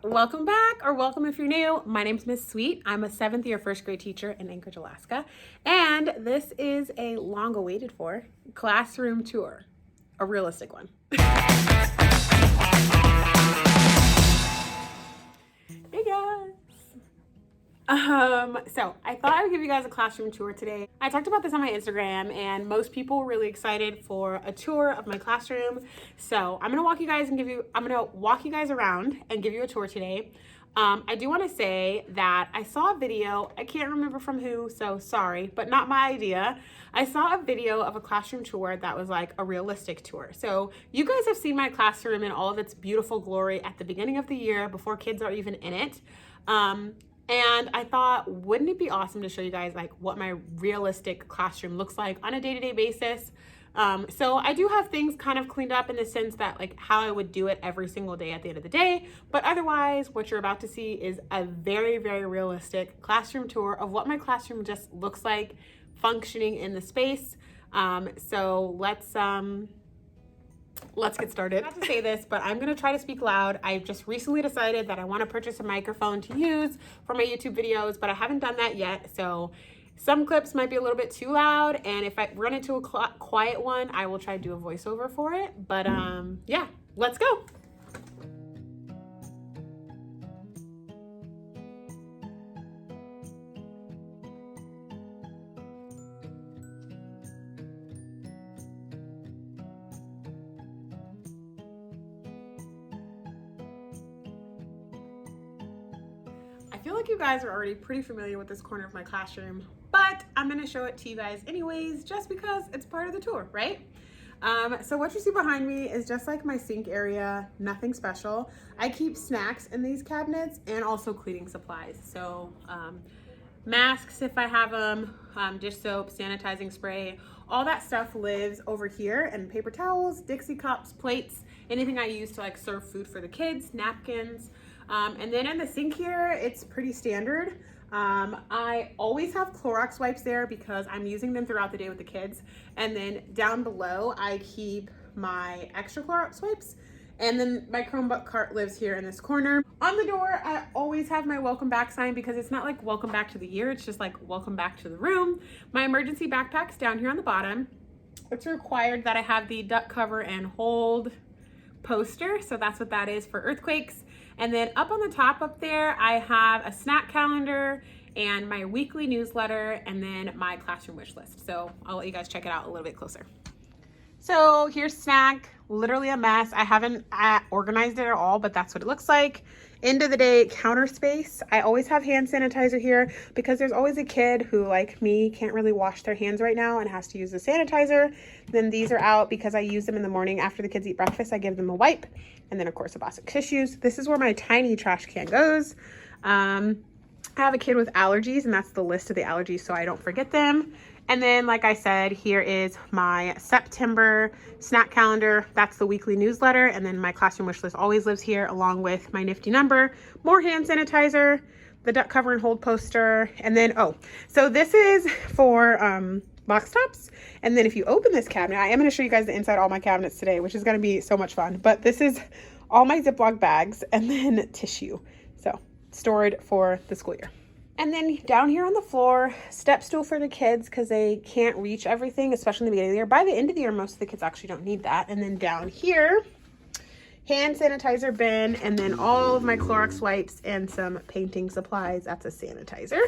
Welcome back, or welcome if you're new. My name's Miss Sweet. I'm a 7th year first grade teacher in Anchorage, Alaska. And this is a long awaited for classroom tour, a realistic one. Hey guys. So I thought I would give you guys a classroom tour today. I talked about this on my Instagram and most people were really excited for a tour of my classroom. So I'm gonna walk you guys around and give you a tour today. I do want to say that I saw a video, I can't remember from who, so sorry, but not my idea. I saw a video of a classroom tour that was like a realistic tour. So you guys have seen my classroom in all of its beautiful glory at the beginning of the year before kids are even in it. And I thought, wouldn't it be awesome to show you guys like what my realistic classroom looks like on a day-to-day basis? So I do have things kind of cleaned up in the sense that like how I would do it every single day at the end of the day. But otherwise, what you're about to see is a very, very realistic classroom tour of what my classroom just looks like functioning in the space. So let's get started. Not to say this, but I'm gonna try to speak loud. I've just recently decided that I wanna purchase a microphone to use for my YouTube videos, but I haven't done that yet. So some clips might be a little bit too loud, and if I run into a quiet one, I will try to do a voiceover for it. But yeah, let's go. I feel like you guys are already pretty familiar with this corner of my classroom, but I'm gonna show it to you guys anyways, just because it's part of the tour, right? So what you see behind me is just like my sink area, nothing special. I keep snacks in these cabinets and also cleaning supplies. So masks if I have them, dish soap, sanitizing spray, all that stuff lives over here, and paper towels, Dixie cups, plates, anything I use to like serve food for the kids, napkins. And then in the sink here, it's pretty standard. I always have Clorox wipes there because I'm using them throughout the day with the kids. And then down below, I keep my extra Clorox wipes. And then my Chromebook cart lives here in this corner. On the door, I always have my welcome back sign because it's not like welcome back to the year. It's just like welcome back to the room. My emergency backpack's down here on the bottom. It's required that I have the duck cover and hold poster. So that's what that is for earthquakes. And then up on the top up there, I have a snack calendar and my weekly newsletter, and then my classroom wish list. So I'll let you guys check it out a little bit closer. So here's snack, literally a mess. I haven't organized it at all, but that's what it looks like. End of the day counter space. I always have hand sanitizer here because there's always a kid who, like me, can't really wash their hands right now and has to use the sanitizer. Then these are out because I use them in the morning after the kids eat breakfast. I give them a wipe, and then of course a box of tissues. This is where my tiny trash can goes. I have a kid with allergies, and that's the list of the allergies so I don't forget them. And then, like I said, here is my September snack calendar. That's the weekly newsletter. And then my classroom wish list always lives here along with my nifty number, more hand sanitizer, the duck cover and hold poster. And then, so this is for box tops. And then if you open this cabinet, I am going to show you guys the inside of all my cabinets today, which is going to be so much fun. But this is all my Ziploc bags and then tissue. So stored for the school year. And then down here on the floor, step stool for the kids because they can't reach everything, especially in the beginning of the year. By the end of the year, most of the kids actually don't need that. And then down here, hand sanitizer bin, and then all of my Clorox wipes and some painting supplies. That's a sanitizer.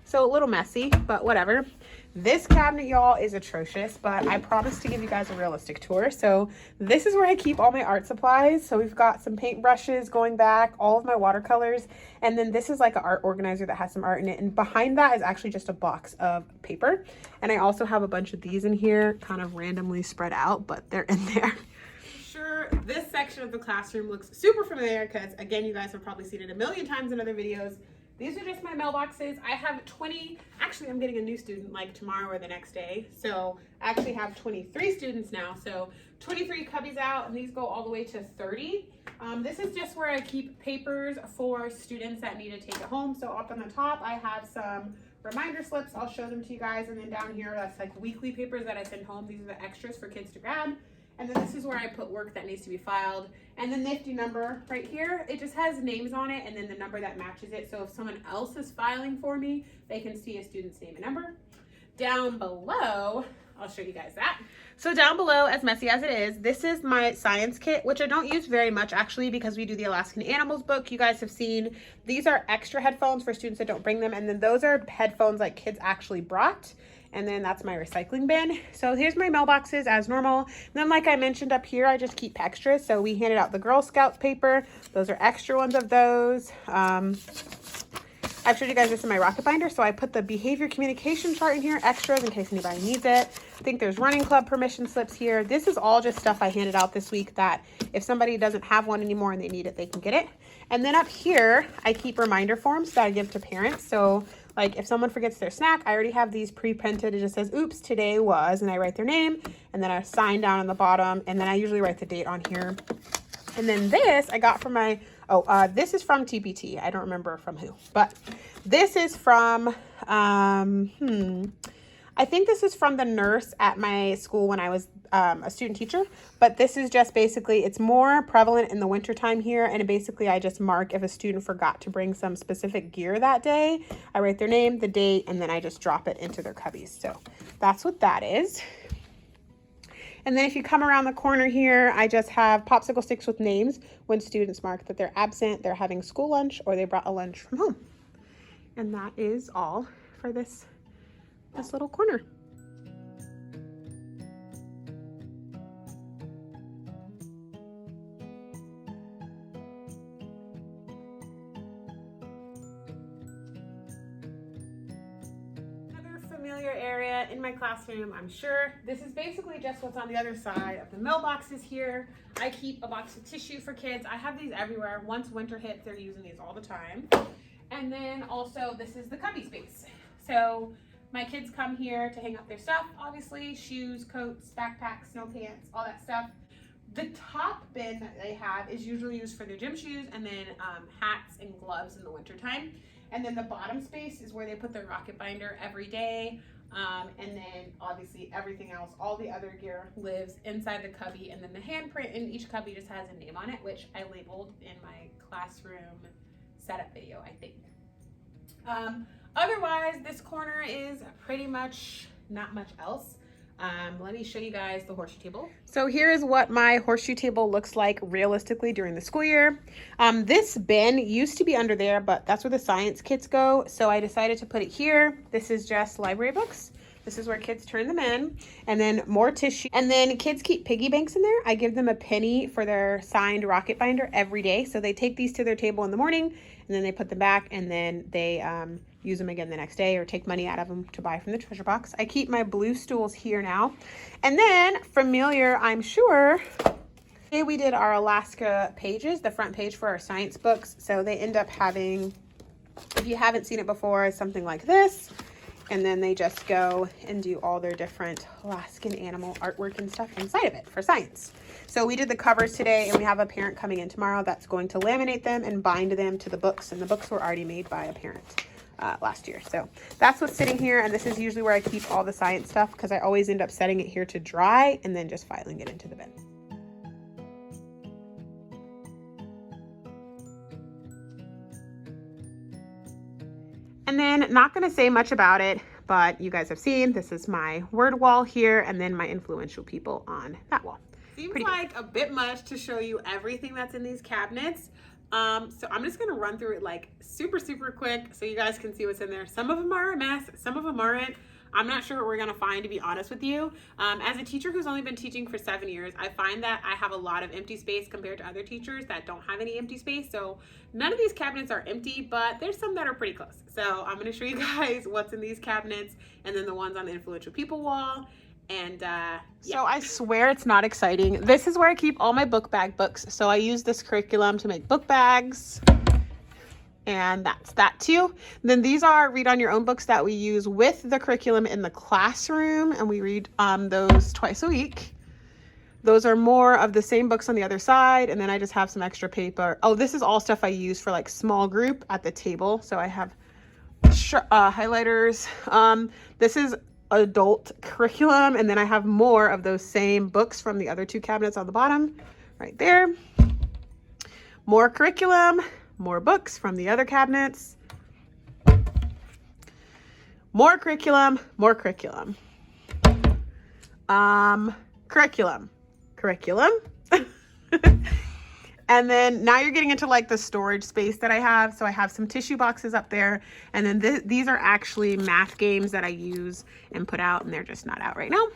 So a little messy, but whatever. This cabinet, y'all, is atrocious, but I promised to give you guys a realistic tour. So this is where I keep all my art supplies. So we've got some paint brushes going back, all of my watercolors, and then this is like an art organizer that has some art in it. And behind that is actually just a box of paper. And I also have a bunch of these in here, kind of randomly spread out, but they're in there. Sure, this section of the classroom looks super familiar because, again, you guys have probably seen it a million times in other videos. These are just my mailboxes. I have 20, actually I'm getting a new student like tomorrow or the next day. So I actually have 23 students now. So 23 cubbies out, and these go all the way to 30. This is just where I keep papers for students that need to take it home. So up on the top, I have some reminder slips. I'll show them to you guys. And then down here, that's like weekly papers that I send home. These are the extras for kids to grab. And then this is where I put work that needs to be filed. And the nifty number right here, it just has names on it and then the number that matches it. So if someone else is filing for me, they can see a student's name and number. Down below, I'll show you guys that. So down below, as messy as it is, this is my science kit, which I don't use very much actually because we do the Alaskan Animals book. You guys have seen, these are extra headphones for students that don't bring them. And then those are headphones like kids actually brought. And then that's my recycling bin. So here's my mailboxes as normal. And then like I mentioned up here, I just keep extras. So we handed out the Girl Scouts paper. Those are extra ones of those. I've showed you guys this in my rocket binder. So I put the behavior communication chart in here, extras in case anybody needs it. I think there's running club permission slips here. This is all just stuff I handed out this week that if somebody doesn't have one anymore and they need it, they can get it. And then up here, I keep reminder forms that I give to parents. So like if someone forgets their snack, I already have these pre-printed. It just says, oops, today was, and I write their name and then I sign down on the bottom. And then I usually write the date on here. And then this I got from my, this is from TPT. I don't remember from who, but this is from, I think this is from the nurse at my school when I was a student teacher, but this is just basically, it's more prevalent in the wintertime here. And basically I just mark if a student forgot to bring some specific gear that day. I write their name, the date, and then I just drop it into their cubbies. So that's what that is. And then if you come around the corner here, I just have popsicle sticks with names when students mark that they're absent, they're having school lunch, or they brought a lunch from home. And that is all for this little corner. Familiar area in my classroom, I'm sure. This is basically just what's on the other side of the mailboxes here. I keep a box of tissue for kids. I have these everywhere. Once winter hits, they're using these all the time. And then also this is the cubby space. So my kids come here to hang up their stuff, obviously, shoes, coats, backpacks, snow pants, all that stuff. The top bin that they have is usually used for their gym shoes and then hats and gloves in the wintertime. And then the bottom space is where they put their rocket binder every day. And then obviously everything else, all the other gear lives inside the cubby. And then the handprint in each cubby just has a name on it, which I labeled in my classroom setup video, I think. Otherwise, this corner is pretty much not much else. Let me show you guys the horseshoe table. So here is what my horseshoe table looks like realistically during the school year. This bin used to be under there, but that's where the science kits go. So I decided to put it here. This is just library books. This is where kids turn them in, and then more tissue. And then kids keep piggy banks in there. I give them a penny for their signed rocket binder every day. So they take these to their table in the morning, and then they put them back, and then they use them again the next day or take money out of them to buy from the treasure box. I keep my blue stools here now. And then familiar, I'm sure, today we did our Alaska pages, the front page for our science books. So they end up having, if you haven't seen it before, something like this. And then they just go and do all their different Alaskan animal artwork and stuff inside of it for science. So we did the covers today, and we have a parent coming in tomorrow that's going to laminate them and bind them to the books. And the books were already made by a parent last year. So that's what's sitting here. And this is usually where I keep all the science stuff because I always end up setting it here to dry and then just filing it into the bin. And then not going to say much about it, but you guys have seen, this is my word wall here and then my influential people on that wall. Seems like a bit much to show you everything that's in these cabinets. So I'm just going to run through it like super quick so you guys can see what's in there. Some of them are a mess, some of them aren't. I'm not sure what we're going to find, to be honest with you. As a teacher who's only been teaching for 7 years, I find that I have a lot of empty space compared to other teachers that don't have any empty space. So none of these cabinets are empty, but there's some that are pretty close. So I'm going to show you guys what's in these cabinets and then the ones on the influential people wall. And yeah. So I swear it's not exciting. This is where I keep all my book bag books. So I use this curriculum to make book bags. And that's that too. Then these are read on your own books that we use with the curriculum in the classroom, and we read those twice a week. Those are more of the same books on the other side, and then I just have some extra paper. Oh, this is all stuff I use for like small group at the table. So I have highlighters. This is adult curriculum, and then I have more of those same books from the other two cabinets on the bottom right there. More curriculum, more books from the other cabinets, more curriculum, more curriculum, curriculum. And then now you're getting into like the storage space that I have. So I have some tissue boxes up there, and then these are actually math games that I use and put out, and they're just not out right now.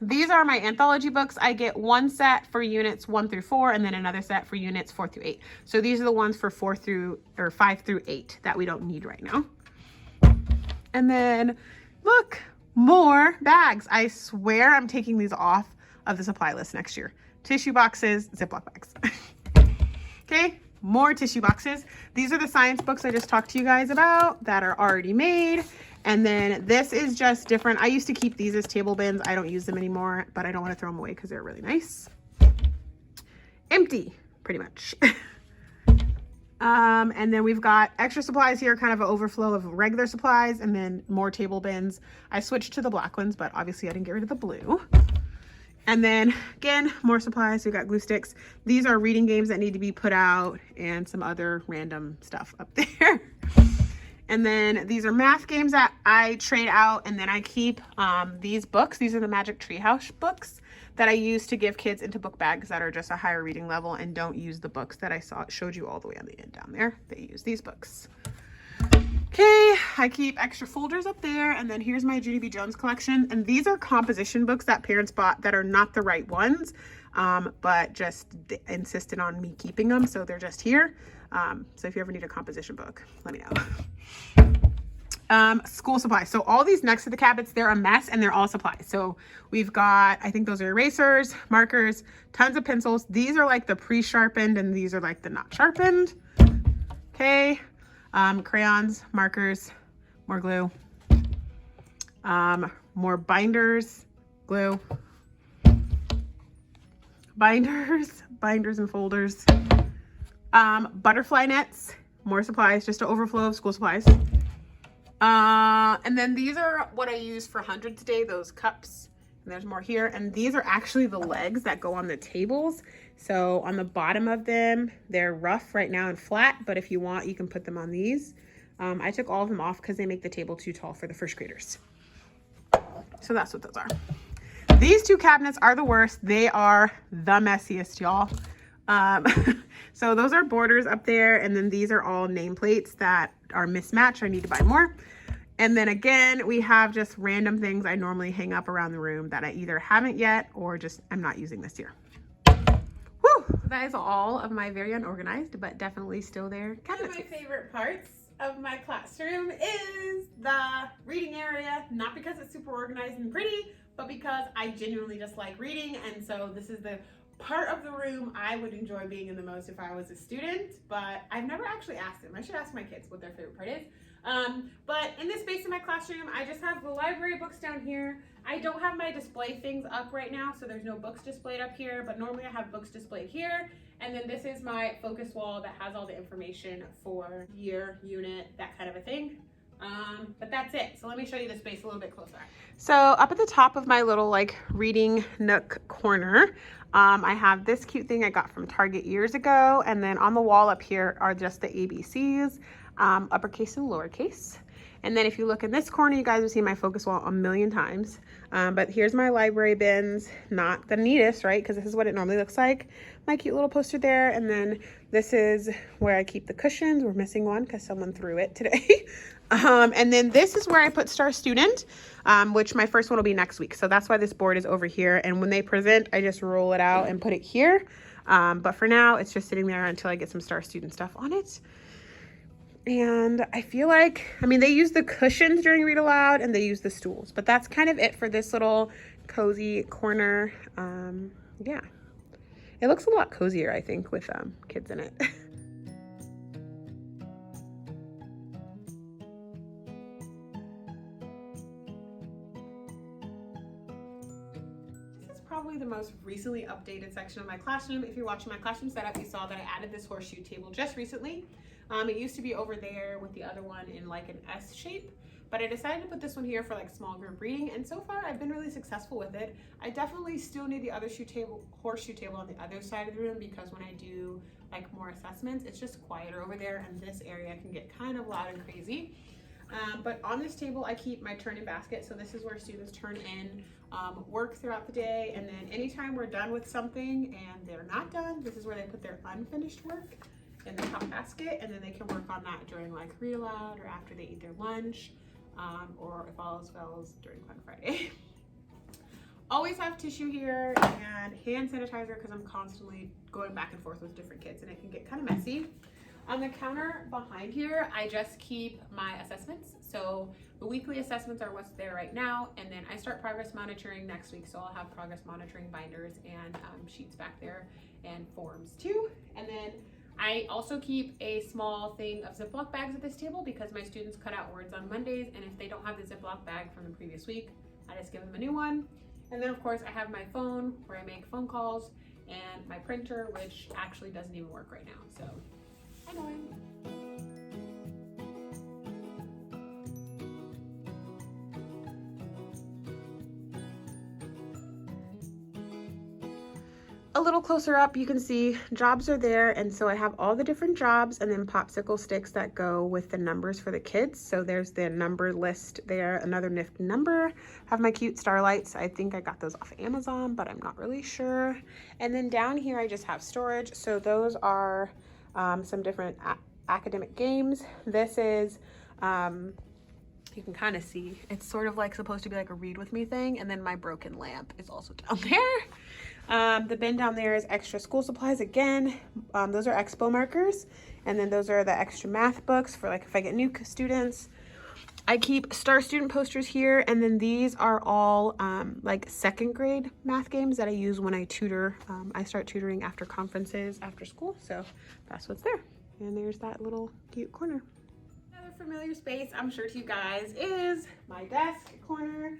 These are my anthology books. I get one set for units 1 through 4, and then another set for units 4 through 8. So these are the ones for 5 through 8 that we don't need right now. And then look, more bags. I swear I'm taking these off of the supply list next year. Tissue boxes, Ziploc bags. Okay, more tissue boxes. These are the science books I just talked to you guys about that are already made. And then this is just different. I used to keep these as table bins. I don't use them anymore, but I don't want to throw them away because they're really nice. Empty, pretty much. And then we've got extra supplies here, kind of an overflow of regular supplies, and then more table bins. I switched to the black ones, but obviously I didn't get rid of the blue. And then again, more supplies. We've got glue sticks. These are reading games that need to be put out and some other random stuff up there. And then these are math games that I trade out, and then I keep these books. These are the Magic Treehouse books that I use to give kids into book bags that are just a higher reading level and don't use the books that I showed you all the way on the end down there. They use these books. Okay, I keep extra folders up there, and then here's my Judy B. Jones collection. And these are composition books that parents bought that are not the right ones, but just insisted on me keeping them, so they're just here. So if you ever need a composition book, let me know. School supplies. So all these next to the cabinets, they're a mess, and they're all supplies. So we've got, I think those are erasers, markers, tons of pencils. These are like the pre-sharpened, and these are like the not sharpened. Okay. Crayons, markers, more glue, more binders, glue, binders and folders, butterfly nets, more supplies, just an overflow of school supplies. And then these are what I use for hundreds a day, those cups. And there's more here. And these are actually the legs that go on the tables. So on the bottom of them, they're rough right now and flat, but if you want, you can put them on these. I took all of them off because they make the table too tall for the first graders. So that's what those are. These two cabinets are the worst. They are the messiest, y'all. So those are borders up there, and then these are all nameplates that are mismatched. I need to buy more. And then again, we have just random things I normally hang up around the room that I either haven't yet or just I'm not using this year. Whew, that is all of my very unorganized, but definitely still there cabinet space. One of my favorite parts of my classroom is the reading area, not because it's super organized and pretty, but because I genuinely just like reading. And so this is the part of the room I would enjoy being in the most if I was a student, but I've never actually asked them. I should ask my kids what their favorite part is. But in this space in my classroom, I just have the library books down here. I don't have my display things up right now, so there's no books displayed up here, but normally I have books displayed here. And then this is my focus wall that has all the information for year, unit, that kind of a thing. But that's it. So let me show you the space a little bit closer. So up at the top of my little like reading nook corner, I have this cute thing I got from Target years ago. And then on the wall up here are just the ABCs, uppercase and lowercase. And then if you look in this corner, you guys have seen my focus wall a million times. But here's my library bins, not the neatest, right? Because this is what it normally looks like. My cute little poster there. And then this is where I keep the cushions. We're missing one because someone threw it today. And then this is where I put Star Student, which my first one will be next week. So that's why this board is over here. And when they present, I just roll it out and put it here. But for now, it's just sitting there until I get some Star Student stuff on it. And I feel like, I mean, they use the cushions during Read Aloud and they use the stools, but that's kind of it for this little cozy corner. Yeah, it looks a lot cozier, I think, with kids in it. This is probably the most recently updated section of my classroom. If you're watching my classroom setup, you saw that I added this horseshoe table just recently. It used to be over there with the other one in like an S shape, but I decided to put this one here for like small group reading, and so far I've been really successful with it. I definitely still need the other horseshoe table on the other side of the room, because when I do like more assessments, it's just quieter over there, and this area can get kind of loud and crazy. But on this table, I keep my turn-in basket. So this is where students turn in work throughout the day. And then anytime we're done with something and they're not done, this is where they put their unfinished work in the top basket. And then they can work on that during like read aloud or after they eat their lunch, or if all else fails during Fun Friday. Always have tissue here and hand sanitizer, because I'm constantly going back and forth with different kids and it can get kind of messy. On the counter behind here, I just keep my assessments. So the weekly assessments are what's there right now, and then I start progress monitoring next week. So I'll have progress monitoring binders and sheets back there, and forms too. And then I also keep a small thing of Ziploc bags at this table, because my students cut out words on Mondays, and if they don't have the Ziploc bag from the previous week, I just give them a new one. And then of course I have my phone where I make phone calls, and my printer, which actually doesn't even work right now. So annoying. A little closer up, you can see jobs are there, and so I have all the different jobs and then popsicle sticks that go with the numbers for the kids. So there's the number list there, another nifty number. Have my cute starlights. I think I got those off Amazon, but I'm not really sure. And then down here I just have storage. So those are some different academic games. This is you can kind of see it's sort of like supposed to be like a read with me thing, and then my broken lamp is also down there. The bin down there is extra school supplies again. Those are expo markers, and then those are the extra math books for like if I get new students. I keep star student posters here, and then these are all like second grade math games that I use when I tutor. I start tutoring after conferences after school, so that's what's there. And there's that little cute corner. Another familiar space, I'm sure to you guys, is my desk corner.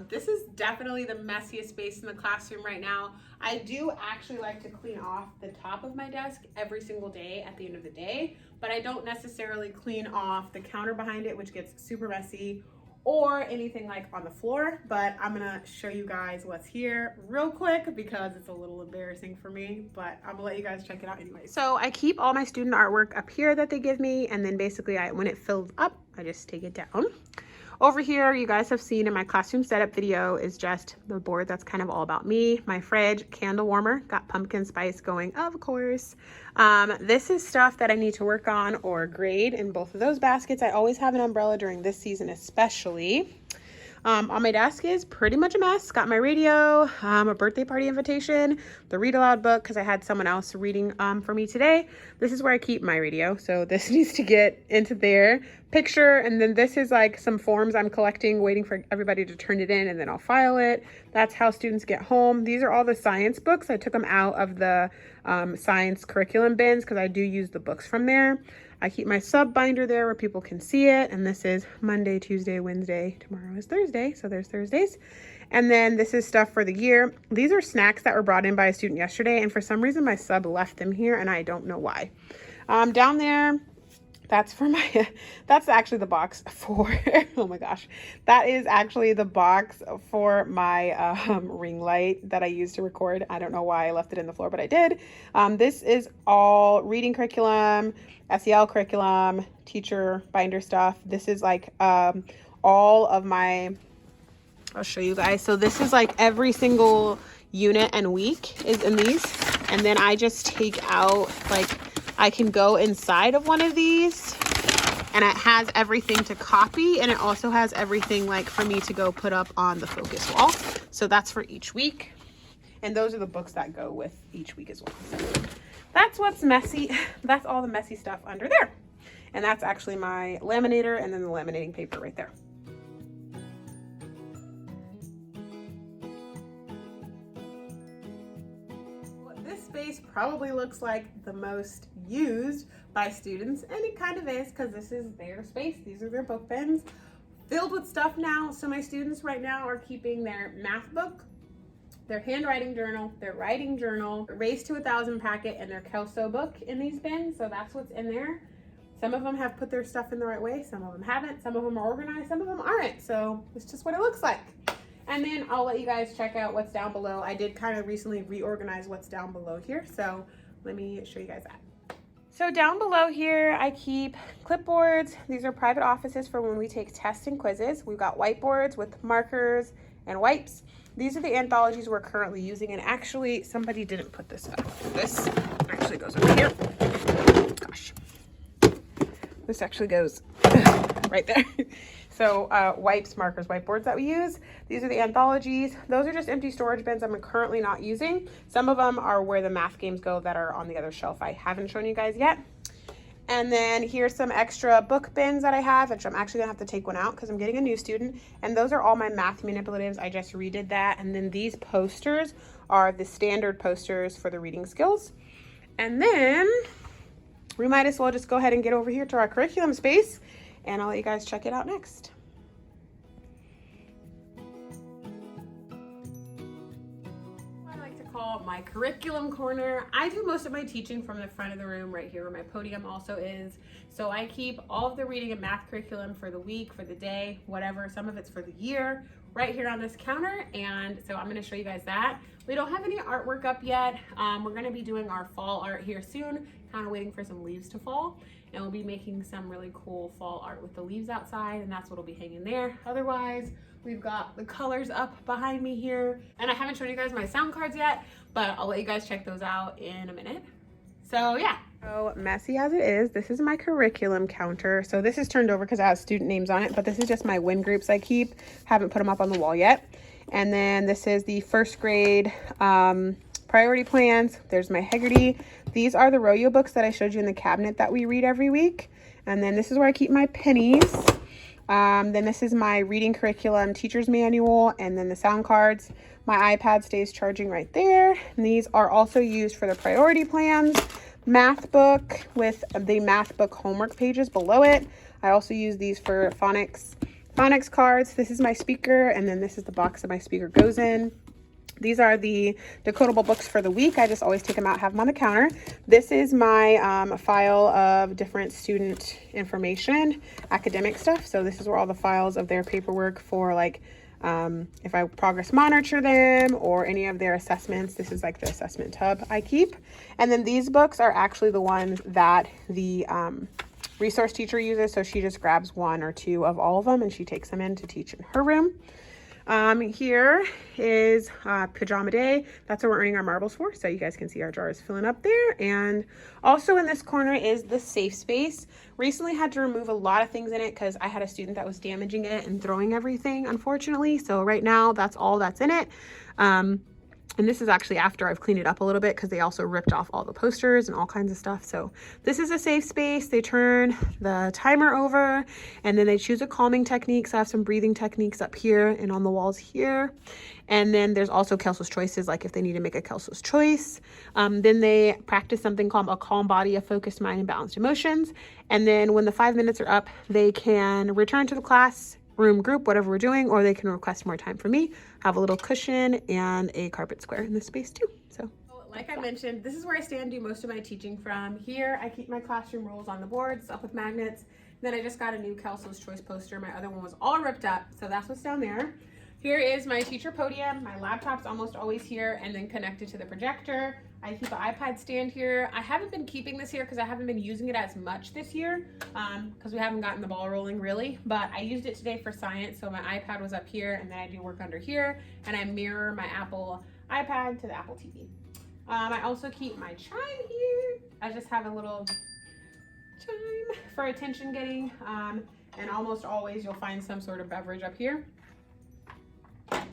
This is definitely the messiest space in the classroom right now. I do actually like to clean off the top of my desk every single day at the end of the day, but I don't necessarily clean off the counter behind it, which gets super messy, or anything like on the floor. But I'm gonna show you guys what's here real quick because it's a little embarrassing for me, but I'm gonna let you guys check it out anyway. So I keep all my student artwork up here that they give me, and then basically when it fills up, I just take it down. Over here, you guys have seen in my classroom setup video, is just the board that's kind of all about me. My fridge, candle warmer, got pumpkin spice going, of course. This is stuff that I need to work on or grade in both of those baskets. I always have an umbrella during this season especially. On my desk is pretty much a mess. Got my radio, a birthday party invitation, the read aloud book because I had someone else reading for me today. This is where I keep my radio, so this needs to get into there. Picture, and then this is like some forms I'm collecting, waiting for everybody to turn it in, and then I'll file it. That's how students get home. These are all the science books. I took them out of the science curriculum bins because I do use the books from there. I keep my sub binder there where people can see it. And this is Monday, Tuesday, Wednesday. Tomorrow is Thursday, so there's Thursdays. And then this is stuff for the year. These are snacks that were brought in by a student yesterday, and for some reason my sub left them here, and I don't know why. Down there, that's for my, that's actually the box for, oh my gosh, that is actually the box for my ring light that I use to record. I don't know why I left it in the floor, but I did. This is all reading curriculum, SEL curriculum, teacher binder stuff. This is like all of my, I'll show you guys. So this is like every single unit and week is in these. And then I just take out, like, I can go inside of one of these and it has everything to copy, and it also has everything like for me to go put up on the focus wall. So that's for each week. And those are the books that go with each week as well. So that's what's messy. That's all the messy stuff under there. And that's actually my laminator and then the laminating paper right there. This space probably looks like the most used by students, and it kind of is because this is their space. These are their book bins filled with stuff now. So my students right now are keeping their math book, their handwriting journal, their writing journal, Race to 1,000 packet, and their Kelso book in these bins. So that's what's in there. Some of them have put their stuff in the right way, some of them haven't, some of them are organized, some of them aren't. So it's just what it looks like. And then I'll let you guys check out what's down below. I did kind of recently reorganize what's down below here. So let me show you guys that. So down below here, I keep clipboards. These are private offices for when we take tests and quizzes. We've got whiteboards with markers and wipes. These are the anthologies we're currently using. And actually, somebody didn't put this up. This actually goes over here. Gosh. This actually goes right there. So wipes, markers, whiteboards that we use. These are the anthologies. Those are just empty storage bins I'm currently not using. Some of them are where the math games go that are on the other shelf I haven't shown you guys yet. And then here's some extra book bins that I have, which I'm actually gonna have to take one out because I'm getting a new student. And those are all my math manipulatives. I just redid that. And then these posters are the standard posters for the reading skills. And then we might as well just go ahead and get over here to our curriculum space, and I'll let you guys check it out next. I like to call my curriculum corner. I do most of my teaching from the front of the room right here where my podium also is. So I keep all of the reading and math curriculum for the week, for the day, whatever. Some of it's for the year right here on this counter. And so I'm gonna show you guys that. We don't have any artwork up yet. We're gonna be doing our fall art here soon, kind of waiting for some leaves to fall. And we'll be making some really cool fall art with the leaves outside, and that's what'll be hanging there. Otherwise, we've got the colors up behind me here. And I haven't shown you guys my sound cards yet, but I'll let you guys check those out in a minute. So yeah. So messy as it is, this is my curriculum counter. So this is turned over because I have student names on it, but this is just my win groups I keep. Haven't put them up on the wall yet. And then this is the first grade priority plans. There's my Heggerty. These are the Royo books that I showed you in the cabinet that we read every week. And then this is where I keep my pennies. Then this is my reading curriculum teacher's manual, and then the sound cards. My iPad stays charging right there. And these are also used for the priority plans. Math book with the math book homework pages below it. I also use these for phonics cards. This is my speaker, and then this is the box that my speaker goes in. These are the decodable books for the week. I just always take them out, have them on the counter. This is my file of different student information, academic stuff. So this is where all the files of their paperwork for, like, if I progress monitor them or any of their assessments. This is like the assessment hub I keep. And then these books are actually the ones that the resource teacher uses. So she just grabs one or two of all of them and she takes them in to teach in her room. Here is pajama day. That's what we're earning our marbles for. So you guys can see our jar is filling up there. And also in this corner is the safe space. Recently had to remove a lot of things in it because I had a student that was damaging it and throwing everything, unfortunately. So right now that's all that's in it. And this is actually after I've cleaned it up a little bit because they also ripped off all the posters and all kinds of stuff. So this is a safe space. They turn the timer over and then they choose a calming technique. So I have some breathing techniques up here and on the walls here. And then there's also Kelso's choices, like if they need to make a Kelso's choice. Then they practice something called a calm body, a focused mind, and balanced emotions. And then when the 5 minutes are up, they can return to the class room group, whatever we're doing, or they can request more time from me. Have a little cushion and a carpet square in this space too. So like I mentioned, this is where I stay and do most of my teaching from. Here I keep my classroom rules on the boards up with magnets. Then I just got a new Kelso's Choice poster. My other one was all ripped up, so that's what's down there. Here is my teacher podium. My laptop's almost always here and then connected to the projector. I keep an iPad stand here. I haven't been keeping this here because I haven't been using it as much this year because we haven't gotten the ball rolling really, but I used it today for science. So my iPad was up here and then I do work under here and I mirror my Apple iPad to the Apple TV. I also keep my chime here. I just have a little chime for attention getting and almost always you'll find some sort of beverage up here,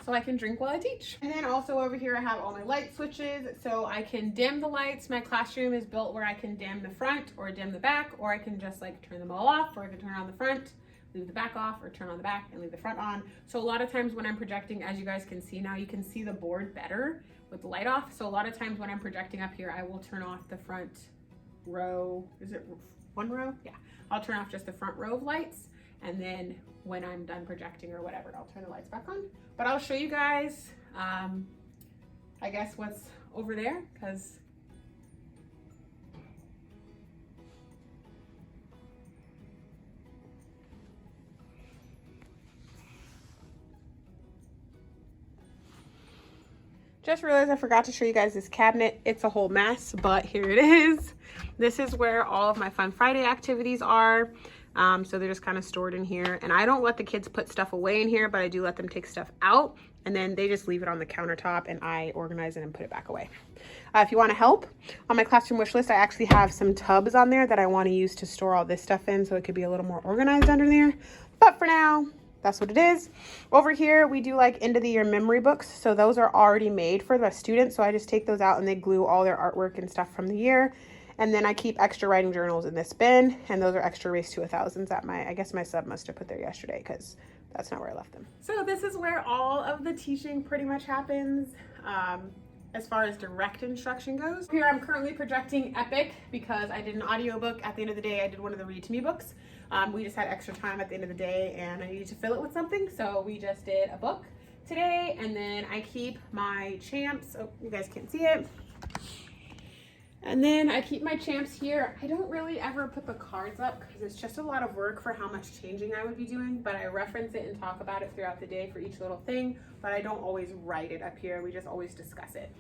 so I can drink while I teach. And then also over here I have all my light switches so I can dim the lights. My classroom is built where I can dim the front or dim the back, or I can just like turn them all off, or I can turn on the front, leave the back off, or turn on the back and leave the front on. So a lot of times when I'm projecting, as you guys can see now, you can see the board better with the light off. So a lot of times when I'm projecting up here, I will turn off the front row. Is it one row? Yeah, I'll turn off just the front row of lights. And then when I'm done projecting or whatever, I'll turn the lights back on. But I'll show you guys, I guess what's over there, because Just realized I forgot to show you guys this cabinet. It's a whole mess, but here it is. This is where all of my Fun Friday activities are. So they're just kind of stored in here. And I don't let the kids put stuff away in here, but I do let them take stuff out. And then they just leave it on the countertop and I organize it and put it back away. If you want to help, on my classroom wish list, I actually have some tubs on there that I want to use to store all this stuff in so it could be a little more organized under there. But for now, that's what it is. Over here, we do like end of the year memory books. So those are already made for the students. So I just take those out and they glue all their artwork and stuff from the year. And then I keep extra writing journals in this bin. And those are extra Race to 1000s at I guess my sub must have put there yesterday because that's not where I left them. So this is where all of the teaching pretty much happens. As far as direct instruction goes. Here I'm currently projecting Epic because I did an audiobook. At the end of the day, I did one of the Read to Me books. We just had extra time at the end of the day and I needed to fill it with something. So we just did a book today. And then I keep my champs. Oh, you guys can't see it. And then I keep my champs here. I don't really ever put the cards up because it's just a lot of work for how much changing I would be doing, but I reference it and talk about it throughout the day for each little thing, but I don't always write it up here. We just always discuss it.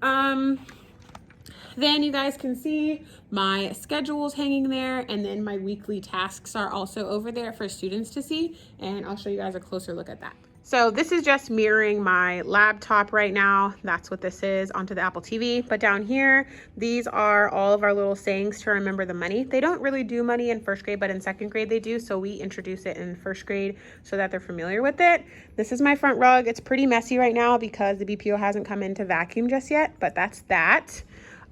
Then you guys can see my schedules hanging there, and then my weekly tasks are also over there for students to see, and I'll show you guys a closer look at that. So this is just mirroring my laptop right now. That's what this is onto the Apple TV. But down here, these are all of our little sayings to remember the money. They don't really do money in first grade, but in second grade they do. So we introduce it in first grade so that they're familiar with it. This is my front rug. It's pretty messy right now because the BPO hasn't come in to vacuum just yet, but that's that.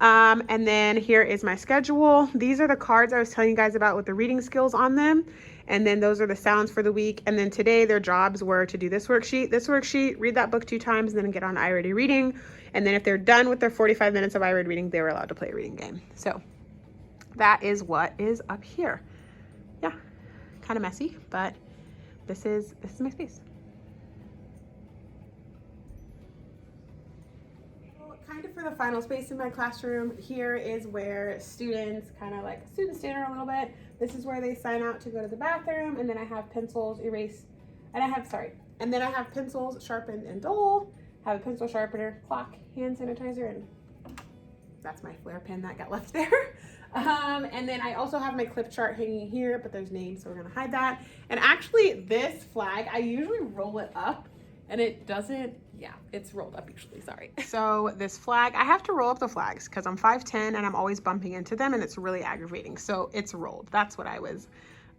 And then here is my schedule. These are the cards I was telling you guys about with the reading skills on them. And then those are the sounds for the week. And then today their jobs were to do this worksheet, read that book 2 times, and then get on iReady reading. And then if they're done with their 45 minutes of iReady reading, they were allowed to play a reading game. So that is what is up here. Yeah, kind of messy, but this is my space. Kind of for the final space in my classroom, here is where students, kind of like a student standard a little bit. This is where they sign out to go to the bathroom, and then I have pencils, and then I have pencils sharpened and dull, have a pencil sharpener, clock, hand sanitizer, and that's my flare pen that got left there. And then I also have my clip chart hanging here, but there's names, so we're gonna hide that. And actually this flag, I usually roll it up and it doesn't, yeah, it's rolled up usually, sorry. So this flag, I have to roll up the flags because I'm 5'10" and I'm always bumping into them and it's really aggravating. So it's rolled. That's what I was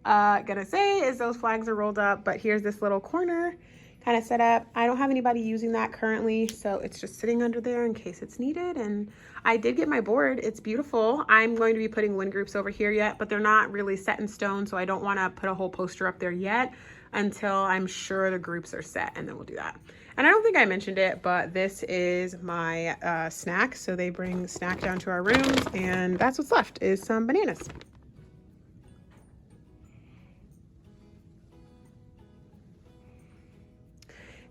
gonna say, is those flags are rolled up, but here's this little corner kind of set up. I don't have anybody using that currently, so it's just sitting under there in case it's needed. And I did get my board. It's beautiful. I'm going to be putting wind groups over here yet, but they're not really set in stone, so I don't want to put a whole poster up there yet until I'm sure the groups are set, and then we'll do that. And I don't think I mentioned it, but this is my snack. So they bring snack down to our rooms, and that's what's left is some bananas.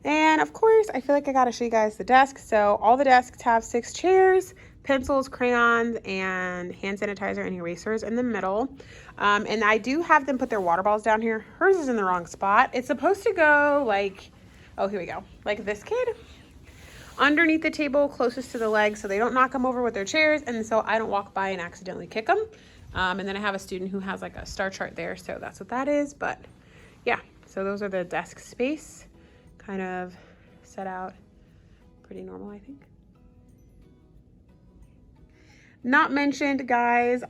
And of course, I feel like I gotta show you guys the desk. So all the desks have 6 chairs, pencils, crayons, and hand sanitizer and erasers in the middle. And I do have them put their water bottles down here. Hers is in the wrong spot. It's supposed to go like, oh, here we go. Like this kid, underneath the table closest to the legs so they don't knock them over with their chairs. And so I don't walk by and accidentally kick them. And then I have a student who has like a star chart there. So that's what that is. But yeah, so those are the desk space. Kind of set out pretty normal, I think. Not mentioned, guys,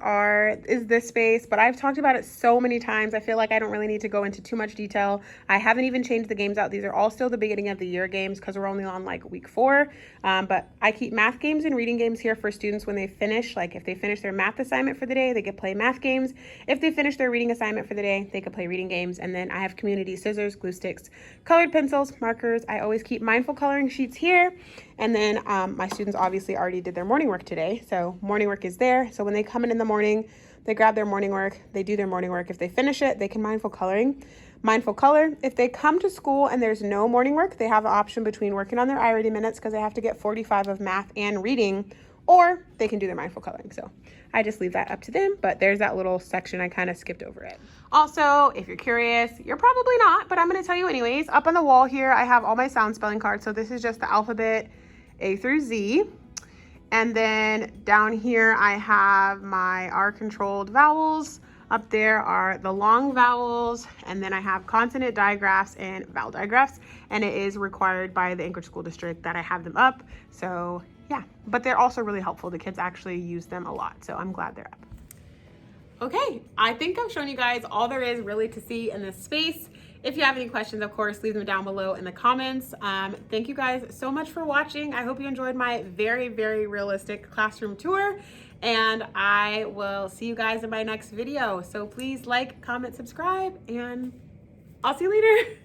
is this space, but I've talked about it so many times. I feel like I don't really need to go into too much detail. I haven't even changed the games out. These are all still the beginning of the year games because we're only on like week 4. But I keep math games and reading games here for students when they finish. Like if they finish their math assignment for the day, they could play math games. If they finish their reading assignment for the day, they could play reading games. And then I have community scissors, glue sticks, colored pencils, markers. I always keep mindful coloring sheets here. And then my students obviously already did their morning work today. So morning work is there. So when they come in the morning, they grab their morning work, they do their morning work. If they finish it, they can mindful color. If they come to school and there's no morning work, they have an option between working on their iReady minutes because they have to get 45 of math and reading, or they can do their mindful coloring. So I just leave that up to them, but there's that little section. I kind of skipped over it. Also, if you're curious, you're probably not, but I'm going to tell you anyways. Up on the wall here, I have all my sound spelling cards. So this is just the alphabet A through Z. And then down here I have my R-controlled vowels. Up there are the long vowels, and then I have consonant digraphs and vowel digraphs, and it is required by the Anchorage School District that I have them up. So yeah, but they're also really helpful. The kids actually use them a lot, so I'm glad they're up. Okay, I think I've shown you guys all there is really to see in this space. If you have any questions, of course, leave them down below in the comments. Thank you guys so much for watching. I hope you enjoyed my very, very realistic classroom tour, and I will see you guys in my next video. So please like, comment, subscribe, and I'll see you later.